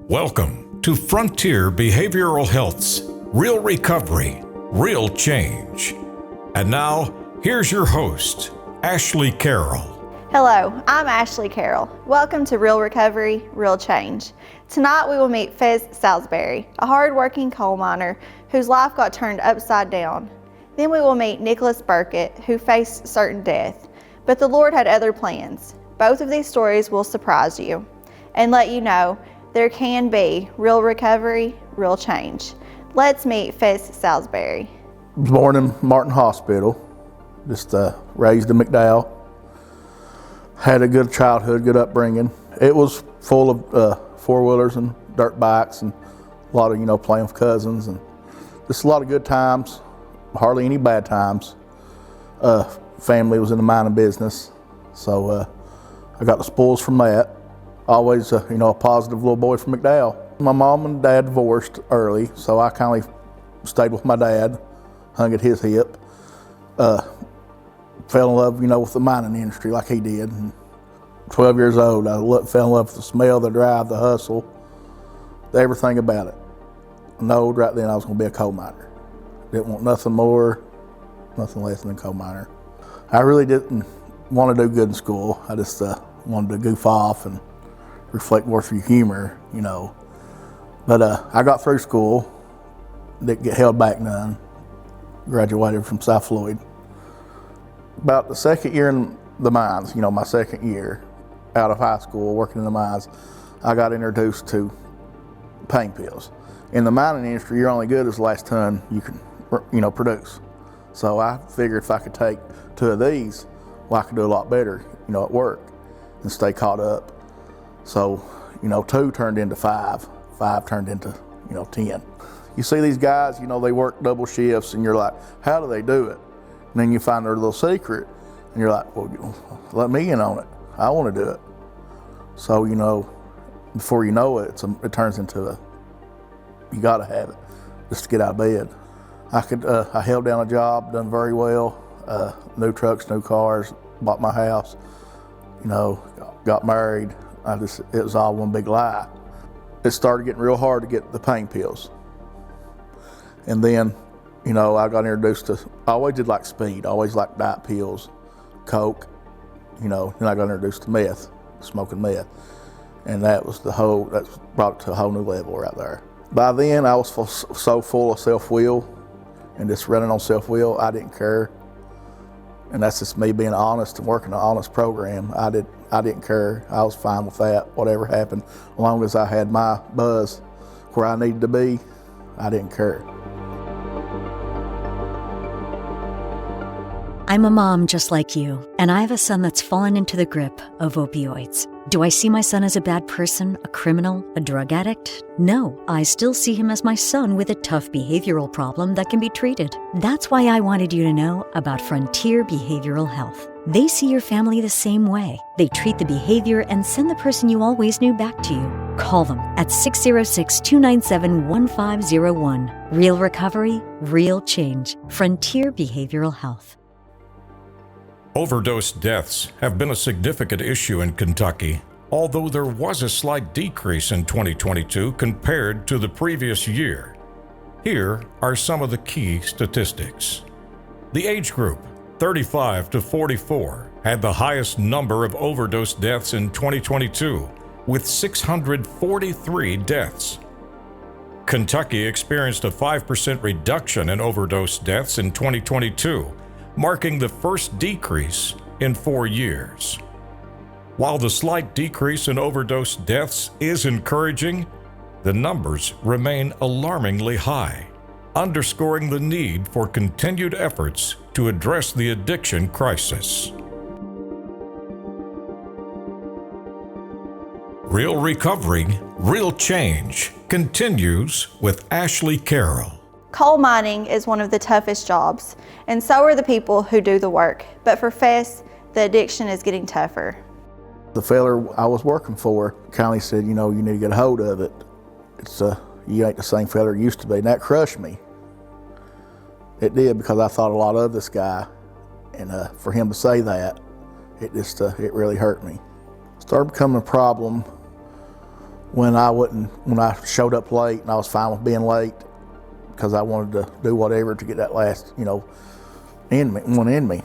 Welcome to Frontier Behavioral Health's Real Recovery, Real Change. And now, here's your host, Ashley Carroll. Hello, I'm Ashley Carroll. Welcome to Real Recovery, Real Change. Tonight we will meet Fes Salisbury, a hard-working coal miner whose life got turned upside down. Then we will meet Nicholas Burkett, who faced certain death, but the Lord had other plans. Both of these stories will surprise you and let you know there can be real recovery, real change. Let's meet Fes Salisbury. I was born in Martin Hospital, just raised in McDowell. Had a good childhood, good upbringing. It was full of four-wheelers and dirt bikes and a lot of, playing with cousins and just a lot of good times, hardly any bad times. Family was in the mining business, so I got the spoils from that. Always, a positive little boy from McDowell. My mom and dad divorced early, so I kind of stayed with my dad, hung at his hip. Fell in love, with the mining industry like he did. And 12 years old, I fell in love with the smell, the drive, the hustle, everything about it. I knew right then I was going to be a coal miner. Didn't want nothing more, nothing less than a coal miner. I really didn't want to do good in school. I just wanted to goof off and reflect more through humor, But I got through school, didn't get held back none. Graduated from South Floyd. About the second year in the mines, my second year out of high school working in the mines, I got introduced to pain pills. In the mining industry, you're only good as the last ton you can, produce. So I figured if I could take 2 of these, I could do a lot better, at work and stay caught up. So, 2 turned into 5, 5 turned into, 10. You see these guys, they work double shifts and you're like, how do they do it? And then you find their little secret and you're like, well, let me in on it. I want to do it. So, before you know it, it turns into you got to have it just to get out of bed. I held down a job, done very well, new trucks, new cars, bought my house, got married. It was all one big lie. It started getting real hard to get the pain pills. And then, I got introduced to, I always did like speed, I always liked diet pills, coke, then I got introduced to meth, smoking meth. And that brought it to a whole new level right there. By then, I was so full of self-will and just running on self-will, I didn't care. And that's just me being honest and working an honest program. I didn't care. I was fine with that, whatever happened. As long as I had my buzz where I needed to be, I didn't care. I'm a mom just like you, and I have a son that's fallen into the grip of opioids. Do I see my son as a bad person, a criminal, a drug addict? No, I still see him as my son with a tough behavioral problem that can be treated. That's why I wanted you to know about Frontier Behavioral Health. They see your family the same way. They treat the behavior and send the person you always knew back to you. Call them at 606-297-1501. Real recovery, real change. Frontier Behavioral Health. Overdose deaths have been a significant issue in Kentucky, although there was a slight decrease in 2022 compared to the previous year. Here are some of the key statistics. The age group, 35 to 44, had the highest number of overdose deaths in 2022, with 643 deaths. Kentucky experienced a 5% reduction in overdose deaths in 2022, marking the first decrease in 4 years. While the slight decrease in overdose deaths is encouraging, the numbers remain alarmingly high, underscoring the need for continued efforts to address the addiction crisis. Real Recovery, Real Change continues with Ashley Carroll. Coal mining is one of the toughest jobs, and so are the people who do the work. But for Fes, the addiction is getting tougher. The fella I was working for kindly said, you need to get a hold of it. You ain't the same fella you used to be, and that crushed me. It did, because I thought a lot of this guy, and for him to say that, it really hurt me. Started becoming a problem when I showed up late, and I was fine with being late because I wanted to do whatever to get that last, one in me.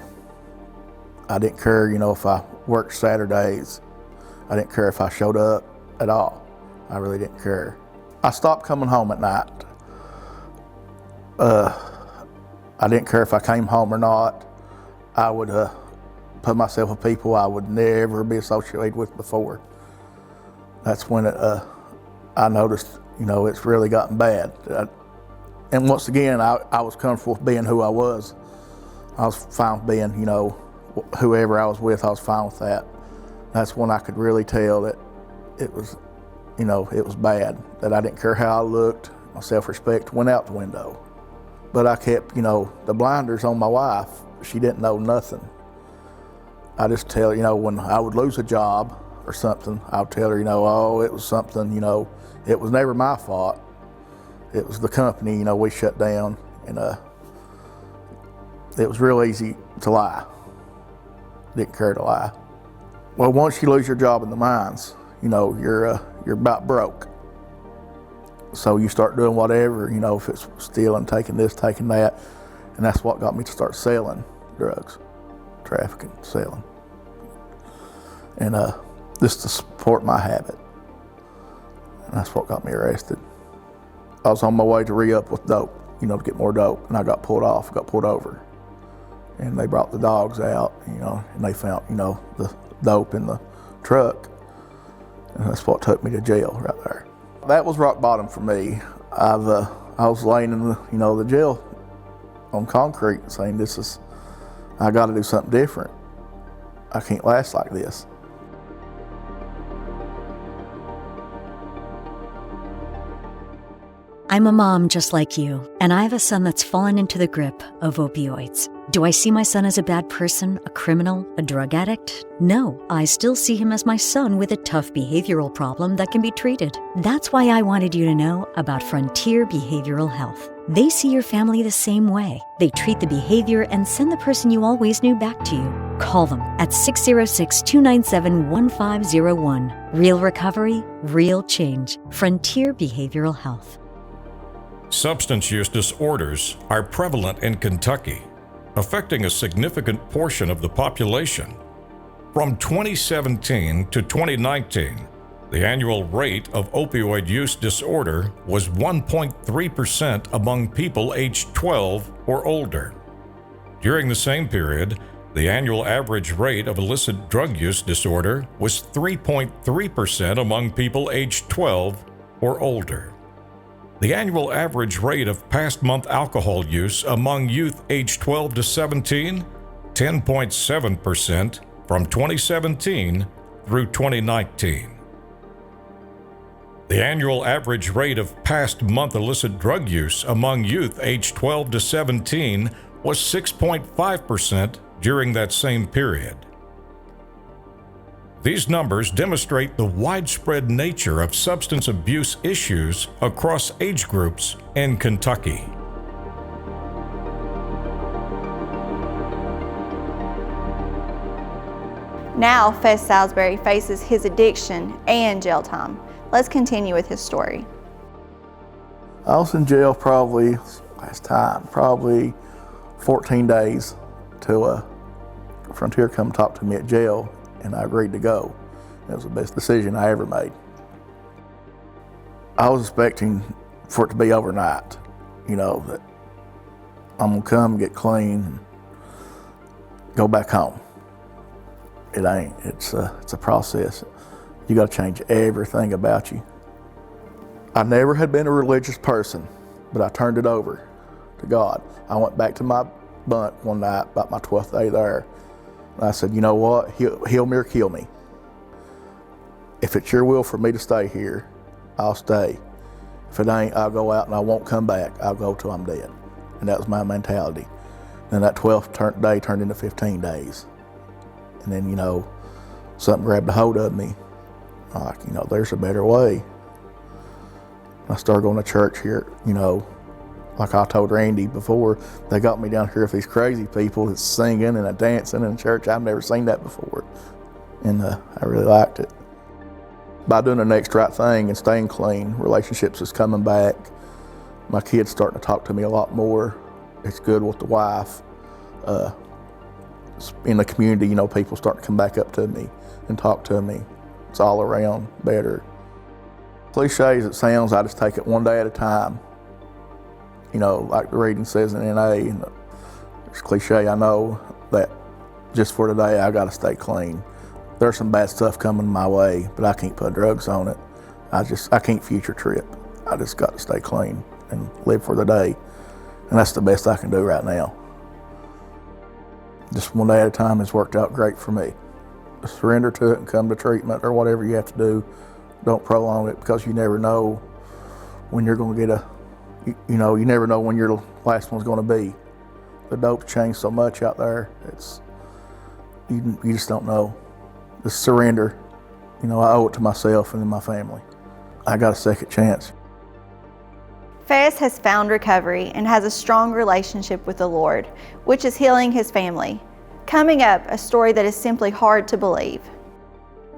I didn't care, if I worked Saturdays. I didn't care if I showed up at all. I really didn't care. I stopped coming home at night. I didn't care if I came home or not. I would put myself with people I would never be associated with before. That's when I noticed, it's really gotten bad. And once again, I was comfortable with being who I was. I was fine with being, whoever I was with, I was fine with that. That's when I could really tell that it was, it was bad, that I didn't care how I looked. My self-respect went out the window. But I kept, the blinders on my wife. She didn't know nothing. I just tell her, when I would lose a job or something, I would tell her, oh, it was something, it was never my fault. It was the company, we shut down, and it was real easy to lie. Didn't care to lie. Well, once you lose your job in the mines, you're about broke. So you start doing whatever, if it's stealing, taking this, taking that, and that's what got me to start selling drugs, trafficking, selling, and just to support my habit. And that's what got me arrested. I was on my way to re-up with dope, to get more dope, and I got pulled over. And they brought the dogs out, and they found, the dope in the truck. And that's what took me to jail right there. That was rock bottom for me. I was laying in the jail on concrete saying, I got to do something different. I can't last like this. I'm a mom just like you, and I have a son that's fallen into the grip of opioids. Do I see my son as a bad person, a criminal, a drug addict? No, I still see him as my son with a tough behavioral problem that can be treated. That's why I wanted you to know about Frontier Behavioral Health. They see your family the same way. They treat the behavior and send the person you always knew back to you. Call them at 606-297-1501. Real recovery, real change. Frontier Behavioral Health. Substance use disorders are prevalent in Kentucky, affecting a significant portion of the population. From 2017 to 2019, the annual rate of opioid use disorder was 1.3% among people aged 12 or older. During the same period, the annual average rate of illicit drug use disorder was 3.3% among people aged 12 or older. The annual average rate of past month alcohol use among youth aged 12 to 17, 10.7% from 2017 through 2019. The annual average rate of past month illicit drug use among youth aged 12 to 17 was 6.5% during that same period. These numbers demonstrate the widespread nature of substance abuse issues across age groups in Kentucky. Now, Fes Salisbury faces his addiction and jail time. Let's continue with his story. I was in jail probably 14 days till Frontier come talk to me at jail, and I agreed to go. It was the best decision I ever made. I was expecting for it to be overnight, that I'm gonna come, get clean, and go back home. It ain't. It's a process. You gotta change everything about you. I never had been a religious person, but I turned it over to God. I went back to my bunk one night, about my 12th day there, and I said, you know what, heal me or kill me. If it's your will for me to stay here, I'll stay. If it ain't, I'll go out and I won't come back. I'll go till I'm dead. And that was my mentality. Then that 12th day turned into 15 days. And then, something grabbed a hold of me. Like, there's a better way. I started going to church here, like I told Randy before, they got me down here with these crazy people that's singing and dancing in church. I've never seen that before. And I really liked it. by doing the next right thing and staying clean, relationships is coming back. My kids starting to talk to me a lot more. It's good with the wife. In the community, you know, people start to come back up to me and talk to me. It's all around better. Cliche as it sounds, I just take it one day at a time. You know, like the reading says in NA, and it's cliche, I know that just for today, I gotta stay clean. There's some bad stuff coming my way, but I can't put drugs on it. I can't future trip. I just got to stay clean and live for the day. And that's the best I can do right now. Just one day at a time has worked out great for me. Surrender to it and come to treatment or whatever you have to do. Don't prolong it, because you never know when you're going to get you never know when your last one's going to be. The dope's changed so much out there. You just don't know. Just surrender. You know, I owe it to myself and to my family. I got a second chance. Fes has found recovery and has a strong relationship with the Lord, which is healing his family. Coming up, a story that is simply hard to believe.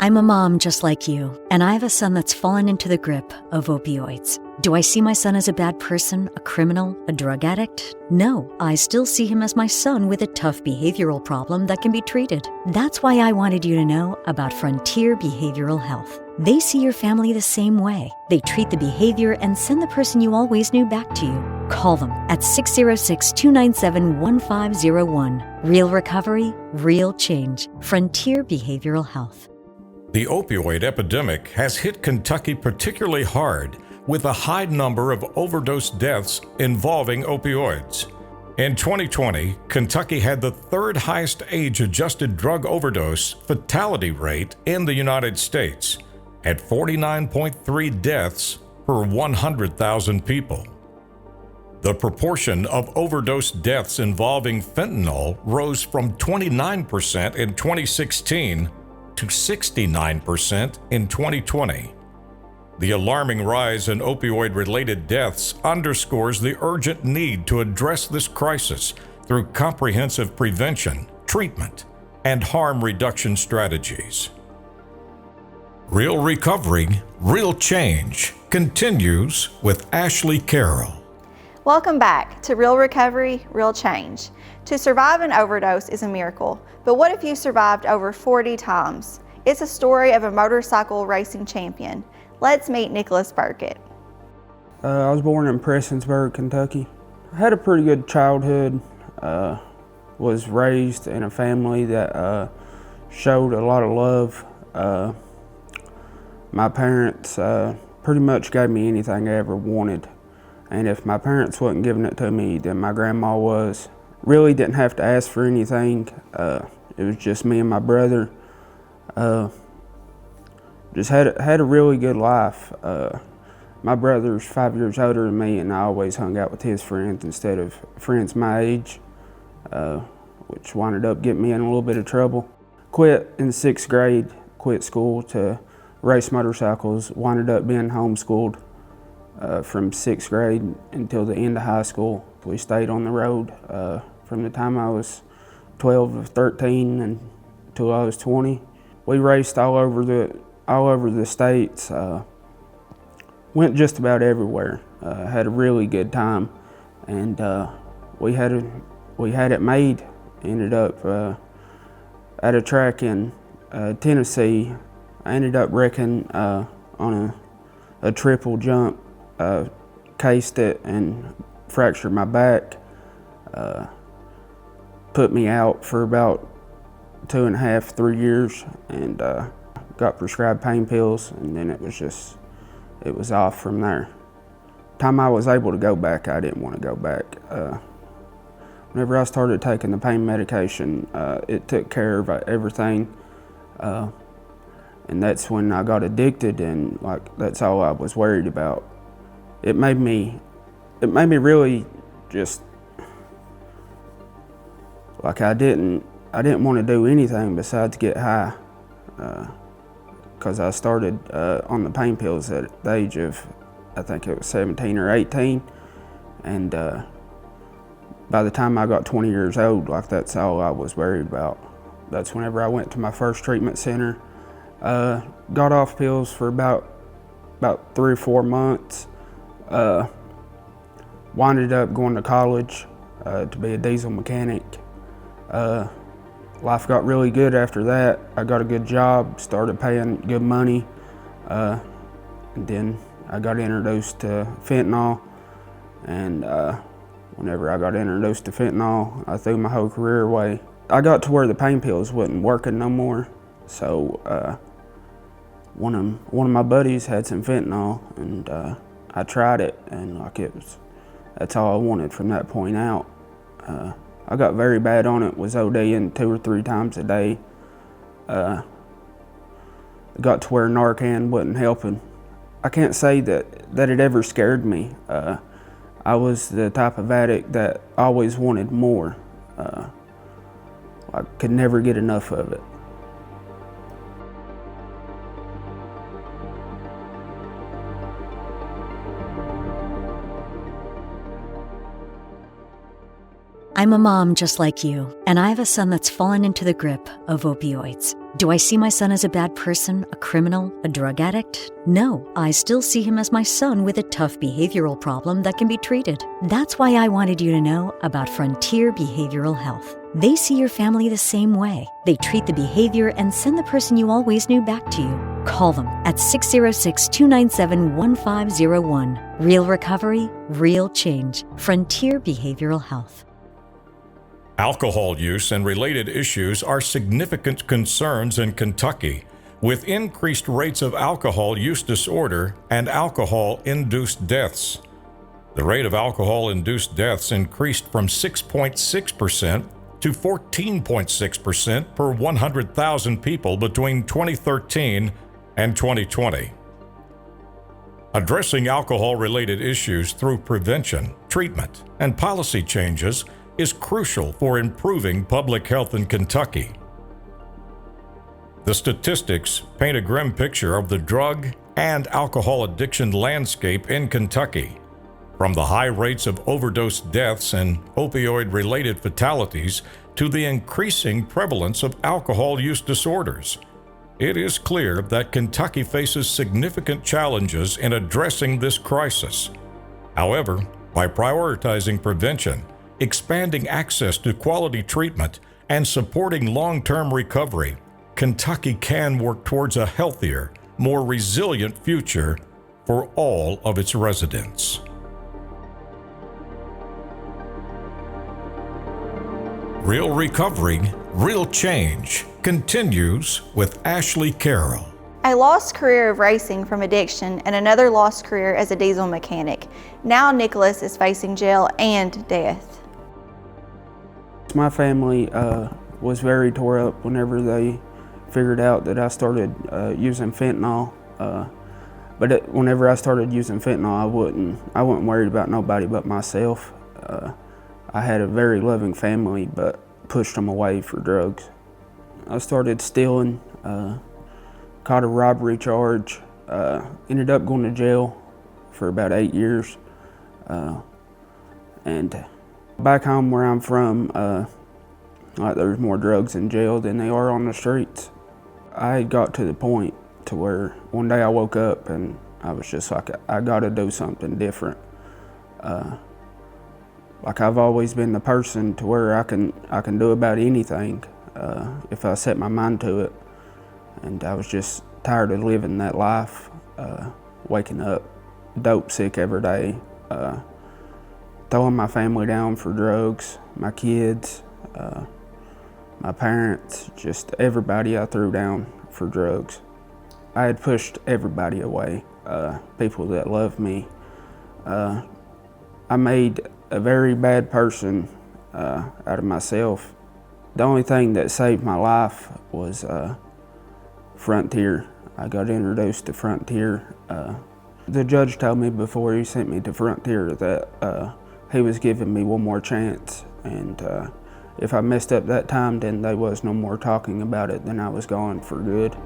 I'm a mom just like you, and I have a son that's fallen into the grip of opioids. Do I see my son as a bad person, a criminal, a drug addict? No, I still see him as my son with a tough behavioral problem that can be treated. That's why I wanted you to know about Frontier Behavioral Health. They see your family the same way. They treat the behavior and send the person you always knew back to you. Call them at 606-297-1501. Real recovery, real change. Frontier Behavioral Health. The opioid epidemic has hit Kentucky particularly hard, with a high number of overdose deaths involving opioids. In 2020, Kentucky had the third highest age-adjusted drug overdose fatality rate in the United States, at 49.3 deaths per 100,000 people. The proportion of overdose deaths involving fentanyl rose from 29% in 2016 to 69% in 2020. The alarming rise in opioid-related deaths underscores the urgent need to address this crisis through comprehensive prevention, treatment, and harm reduction strategies. Real Recovery, Real Change continues with Ashley Carroll. Welcome back to Real Recovery, Real Change. To survive an overdose is a miracle, but what if you survived over 40 times? It's a story of a motorcycle racing champion. Let's meet Nicholas Burkett. I was born in Prestonsburg, Kentucky. I had a pretty good childhood. Was raised in a family that showed a lot of love. My parents pretty much gave me anything I ever wanted. And if my parents wasn't giving it to me, then my grandma was. Really didn't have to ask for anything. It was just me and my brother. Just had a really good life. My brother's 5 years older than me, and I always hung out with his friends instead of friends my age, which winded up getting me in a little bit of trouble. Quit in 6th grade, quit school to race motorcycles, winded up being homeschooled from 6th grade until the end of high school. We stayed on the road from the time I was 12 or 13 until I was 20. We raced all over the states, went just about everywhere. Had a really good time, and we had it made. Ended up at a track in Tennessee. I ended up wrecking on a triple jump, cased it and fractured my back. Put me out for about 2.5, 3 years, and got prescribed pain pills, and then it was off from there. Time I was able to go back, I didn't want to go back. Whenever I started taking the pain medication, it took care of everything, and that's when I got addicted, and that's all I was worried about. It made me really just I didn't want to do anything besides get high, because I started on the pain pills at the age of, I think it was 17 or 18, and by the time I got 20 years old, that's all I was worried about. That's whenever I went to my first treatment center, Got off pills for about 3 or 4 months. Winded up going to college to be a diesel mechanic. Life got really good after that. I got a good job, started paying good money, and then I got introduced to fentanyl, and whenever I got introduced to fentanyl, I threw my whole career away. I got to where the pain pills wasn't working no more, so one of my buddies had some fentanyl, and I tried it, and that's all I wanted from that point out. I got very bad on it, was ODing 2 or 3 times a day. Got to where Narcan wasn't helping. I can't say that it ever scared me. I was the type of addict that always wanted more. I could never get enough of it. I'm a mom just like you, and I have a son that's fallen into the grip of opioids. Do I see my son as a bad person, a criminal, a drug addict? No, I still see him as my son with a tough behavioral problem that can be treated. That's why I wanted you to know about Frontier Behavioral Health. They see your family the same way. They treat the behavior and send the person you always knew back to you. Call them at 606-297-1501. Real recovery, real change. Frontier Behavioral Health. Alcohol use and related issues are significant concerns in Kentucky, with increased rates of alcohol use disorder and alcohol-induced deaths. The rate of alcohol-induced deaths increased from 6.6% to 14.6% per 100,000 people between 2013 and 2020. Addressing alcohol-related issues through prevention, treatment, and policy changes is crucial for improving public health in Kentucky. The statistics paint a grim picture of the drug and alcohol addiction landscape in Kentucky. From the high rates of overdose deaths and opioid-related fatalities to the increasing prevalence of alcohol use disorders, it is clear that Kentucky faces significant challenges in addressing this crisis. However, by prioritizing prevention, expanding access to quality treatment, and supporting long-term recovery, Kentucky can work towards a healthier, more resilient future for all of its residents. Real Recovery, Real Change continues with Ashley Carroll. A lost career of racing from addiction and another lost career as a diesel mechanic. Now Nicholas is facing jail and death. My family was very tore up whenever they figured out that I started using fentanyl. Whenever I started using fentanyl, I wasn't worried about nobody but myself. I had a very loving family, but pushed them away for drugs. I started stealing, caught a robbery charge, ended up going to jail for about 8 years, and back home where I'm from, there's more drugs in jail than they are on the streets. I had got to the point to where one day I woke up and I was just like, I gotta do something different. Like I've always been the person to where I can do about anything if I set my mind to it. And I was just tired of living that life, waking up dope sick every day, throwing my family down for drugs, my kids, my parents, just everybody I threw down for drugs. I had pushed everybody away, people that loved me. I made a very bad person out of myself. The only thing that saved my life was Frontier. I got introduced to Frontier. The judge told me before he sent me to Frontier that he was giving me one more chance, and if I messed up that time, then there was no more talking about it, then I was gone for good.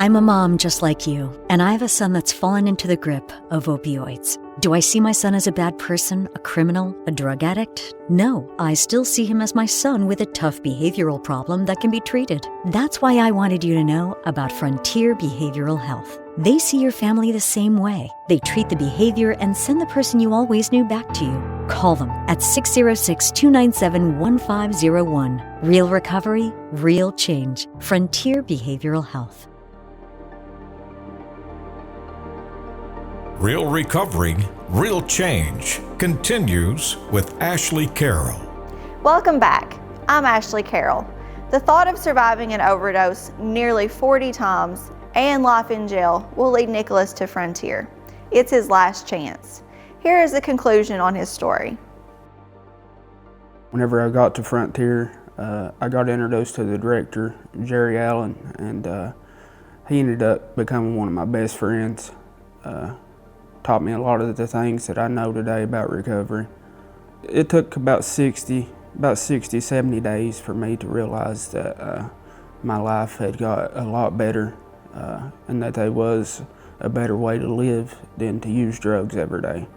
I'm a mom just like you, and I have a son that's fallen into the grip of opioids. Do I see my son as a bad person, a criminal, a drug addict? No, I still see him as my son with a tough behavioral problem that can be treated. That's why I wanted you to know about Frontier Behavioral Health. They see your family the same way. They treat the behavior and send the person you always knew back to you. Call them at 606-297-1501. Real recovery, real change. Frontier Behavioral Health. Real Recovery, Real Change continues with Ashley Carroll. Welcome back. I'm Ashley Carroll. The thought of surviving an overdose nearly 40 times and life in jail will lead Nicholas to Frontier. It's his last chance. Here is the conclusion on his story. Whenever I got to Frontier, I got introduced to the director, Jerry Allen, and he ended up becoming one of my best friends. Taught me a lot of the things that I know today about recovery. It took about 60, 70 days for me to realize that my life had got a lot better and that there was a better way to live than to use drugs every day.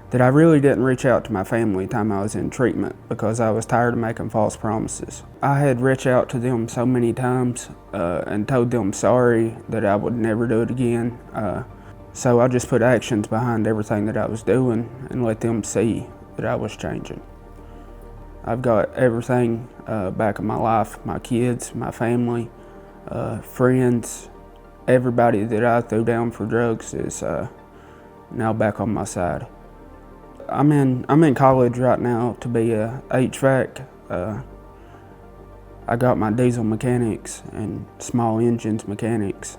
That I really didn't reach out to my family the time I was in treatment because I was tired of making false promises. I had reached out to them so many times and told them sorry, that I would never do it again. So I just put actions behind everything that I was doing and let them see that I was changing. I've got everything back in my life, my kids, my family, friends, everybody that I threw down for drugs is now back on my side. I'm in college right now to be a HVAC. I got my diesel mechanics and small engines mechanics.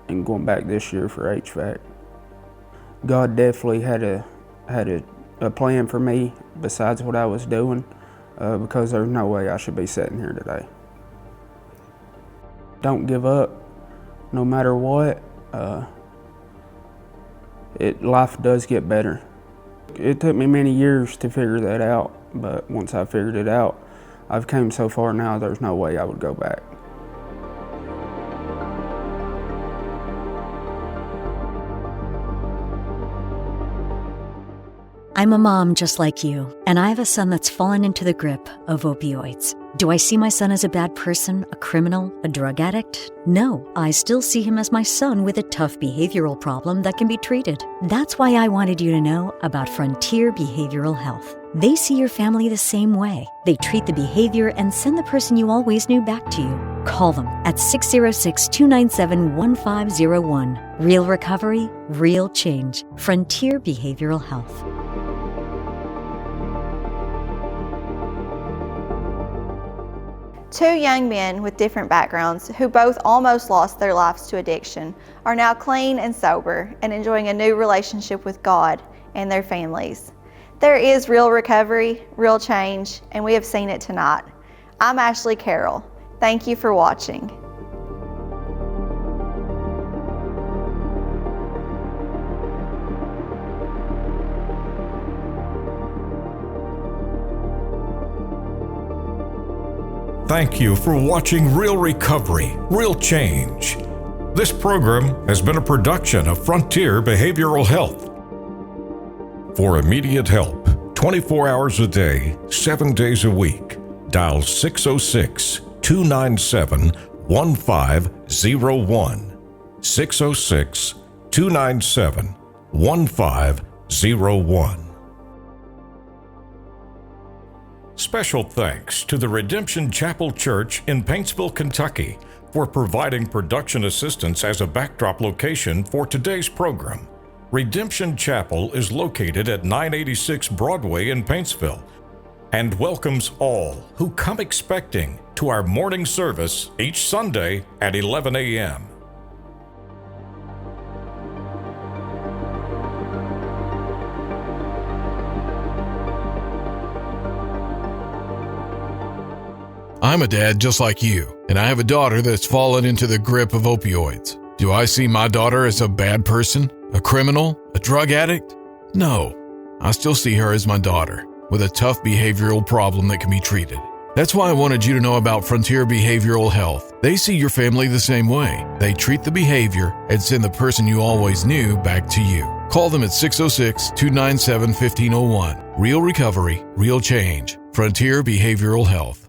And going back this year for HVAC. God definitely had a plan for me besides what I was doing because there's no way I should be sitting here today. Don't give up, no matter what. Life does get better. It took me many years to figure that out, but once I figured it out, I've come so far now there's no way I would go back. I'm a mom just like you, and I have a son that's fallen into the grip of opioids. Do I see my son as a bad person, a criminal, a drug addict? No, I still see him as my son with a tough behavioral problem that can be treated. That's why I wanted you to know about Frontier Behavioral Health. They see your family the same way. They treat the behavior and send the person you always knew back to you. Call them at 606-297-1501. Real recovery, real change. Frontier Behavioral Health. Two young men with different backgrounds who both almost lost their lives to addiction are now clean and sober and enjoying a new relationship with God and their families. There is real recovery, real change, and we have seen it tonight. I'm Ashley Carroll. Thank you for watching. Thank you for watching Real Recovery, Real Change. This program has been a production of Frontier Behavioral Health. For immediate help, 24 hours a day, 7 days a week, dial 606-297-1501. 606-297-1501. Special thanks to the Redemption Chapel Church in Paintsville, Kentucky, for providing production assistance as a backdrop location for today's program. Redemption Chapel is located at 986 Broadway in Paintsville and welcomes all who come expecting to our morning service each Sunday at 11 a.m. I'm a dad just like you, and I have a daughter that's fallen into the grip of opioids. Do I see my daughter as a bad person, a criminal, a drug addict? No, I still see her as my daughter, with a tough behavioral problem that can be treated. That's why I wanted you to know about Frontier Behavioral Health. They see your family the same way. They treat the behavior and send the person you always knew back to you. Call them at 606-297-1501. Real recovery, real change. Frontier Behavioral Health.